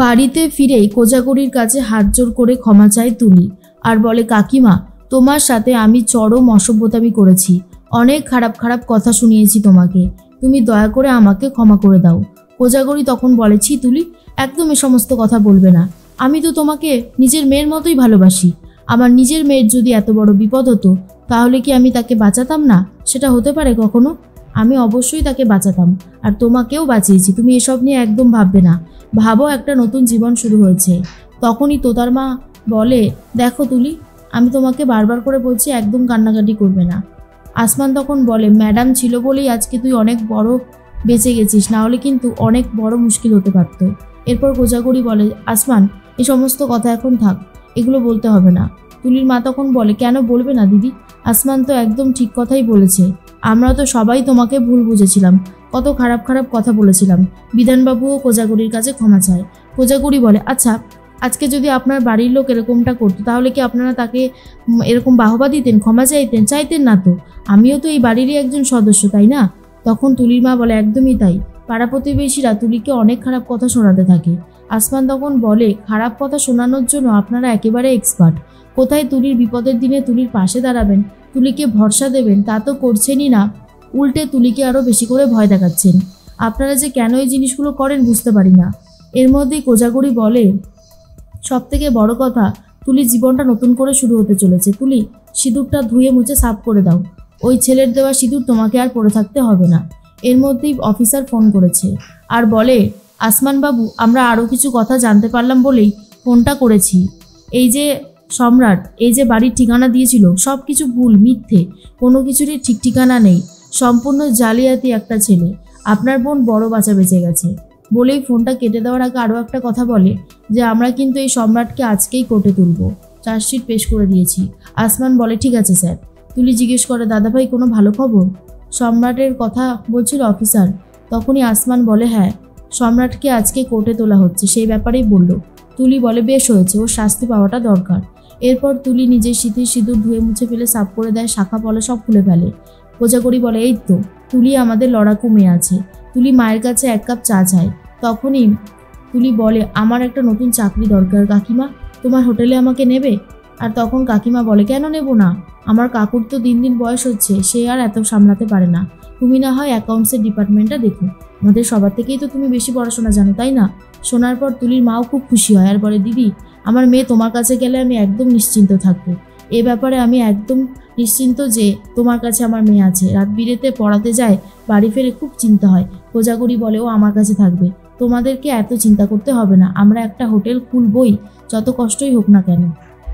বাড়িতে ফিরেই কোজাগরীর কাছে হাত জোর করে ক্ষমা চায় তুলি আর বলে, কাকিমা, তোমার সাথে আমি চরম অসভ্যতামি করেছি, অনেক খারাপ খারাপ কথা শুনিয়েছি তোমাকে, তুমি দয়া করে আমাকে ক্ষমা করে দাও। কোজাগরী তখন বলে, ছি তুলি, একদম এ সমস্ত কথা বলবে না, আমি তো তোমাকে নিজের মেয়ের মতোই ভালোবাসি। আমার নিজের মেয়ের যদি এত বড় বিপদ হতো তাহলে কি আমি তাকে বাঁচাতাম না? সেটা হতে পারে কখনো? আমি অবশ্যই তাকে বাঁচাতাম, আর তোমাকেও বাঁচিয়েছি, তুমি এসব নিয়ে একদম ভাববে না, ভাবো একটা নতুন জীবন শুরু হয়েছে। তখনই তোতার মা বলে, দেখো তুলি, আমি তোমাকে বারবার করে বলছি একদম কান্নাকাটি করবে না। আসমান তখন বলে, ম্যাডাম ছিল বলেই আজকে তুই অনেক বড় বেঁচে গেছিস, না হলে কিন্তু অনেক বড় মুশকিল হতে পারত। এরপর কোজাগরী বলে, আসমান, এই সমস্ত কথা এখন থাক, এগুলো বলতে হবে না। তুলির মা তখন বলে, কেন বলবে না দিদি? আসমান তো একদম ঠিক কথাই বলেছে, আমরা তো সবাই তোমাকে ভুল বুঝেছিলাম, কত খারাপ খারাপ কথা বলেছিলাম। বিধানবাবুও কোজাগরীর কাছে ক্ষমা চায়। কোজাগরী বলে, আচ্ছা, আজকে যদি আপনার বাড়ির লোক এরকমটা করতো তাহলে কি আপনারা তাকে এরকম বাহবা দিতেন, ক্ষমা চাইতেন না তো? আমিও তো এই বাড়িরই একজন সদস্য, তাই না? তখন তুলির মা বলে, একদমই তাই, পাড়া প্রতিবেশীরা তুলিকে অনেক খারাপ কথা শোনাতে থাকে। আসমান তখন বলে, খারাপ কথা শোনানোর জন্য আপনারা একেবারে এক্সপার্ট। কোথায় তুলির বিপদের দিনে তুলির পাশে দাঁড়াবেন, তুলিকে ভরসা দেবেন, তা তো করছেনই না, উল্টে তুলিকে আরও বেশি করে ভয় দেখাচ্ছেন। আপনারা যে কেন এই জিনিসগুলো করেন বুঝতে পারি না। এর মধ্যেই কোজাগরী বলে, সব থেকে বড় কথা, তুলির জীবনটা নতুন করে শুরু হতে চলেছে। তুলি, সিঁদুরটা ধুয়ে মুছে সাফ করে দাও, ওই ছেলের দেওয়া সিঁদুর তোমাকে আর পরে থাকতে হবে না। এর মধ্যেই অফিসার ফোন করেছে আর বলে, আসমান বাবু, আমরা আরও কিছু কথা জানতে পারলাম বলেই ফোনটা করেছি। এই যে সম্রাট এই যে বাড়ির ঠিকানা দিয়েছিল, সব কিছু ভুল, মিথ্যে, কোনো কিছুরই ঠিক ঠিকানা নেই, সম্পূর্ণ জালিয়াতি একটা ছেলে। আপনার বোন বড় বাঁচা বেঁচে গেছে। বলেই ফোনটা কেটে দেওয়ার আগে আরও একটা কথা বলে যে, আমরা কিন্তু এই সম্রাটকে আজকেই কোর্টে তুলব, চার্জশিট পেশ করে দিয়েছি। আসমান বলে, ঠিক আছে স্যার। তুলি জিজ্ঞেস করে, দাদাভাই কোনো ভালো খবর? সম্রাটের কথা বলছিল অফিসার। তখনই আসমান বলে, হ্যাঁ, সম্রাটকে আজকে কোর্টে তোলা হচ্ছে, সেই ব্যাপারেই বলল। তুলি বলে, বেশ হয়েছে, ওর শাস্তি পাওয়াটা দরকার। এরপর তুলি নিজের সিঁথির সিঁদুর ধুয়ে মুছে ফেলে সাফ করে দেয়, শাখা পলা সব খুলে ফেলে। কোজাগরী বলে, এই তো, তুলি আমাদের লড়াকু মেয়ে আছে। তুলি মায়ের কাছে 1 কাপ চা চায়। তখনই তুলি বলে, আমার একটা নতুন চাকরি দরকার কাকিমা, তোমার হোটেলে আমাকে নেবে? আর তখন কাকিমা বলে, কেন নেব না, আমার কাকুর তো দিন দিন বয়স হচ্ছে, সে আর এত সামলাতে পারে না, তুমি না হয় অ্যাকাউন্টসের ডিপার্টমেন্টটা দেখো, আমাদের সবার থেকেই তো তুমি বেশি পড়াশোনা জানো, তাই না? শোনার পর তুলির মাও খুব খুশি হয় আর বলে, দিদি, আমার মেয়ে তোমার কাছে গেলে আমি একদম নিশ্চিন্ত থাকবো। এ ব্যাপারে আমি একদম নিশ্চিন্ত যে তোমার কাছে আমার মেয়ে আছে। রাত বিরেতে পড়াতে যায়, বাড়ি ফিরে খুব চিন্তা হয়। কোজাগরী বলে, ও আমার কাছে থাকবে, তোমাদেরকে এত চিন্তা করতে হবে না, আমরা একটা হোটেল খুলবই, যত কষ্টই হোক না কেন।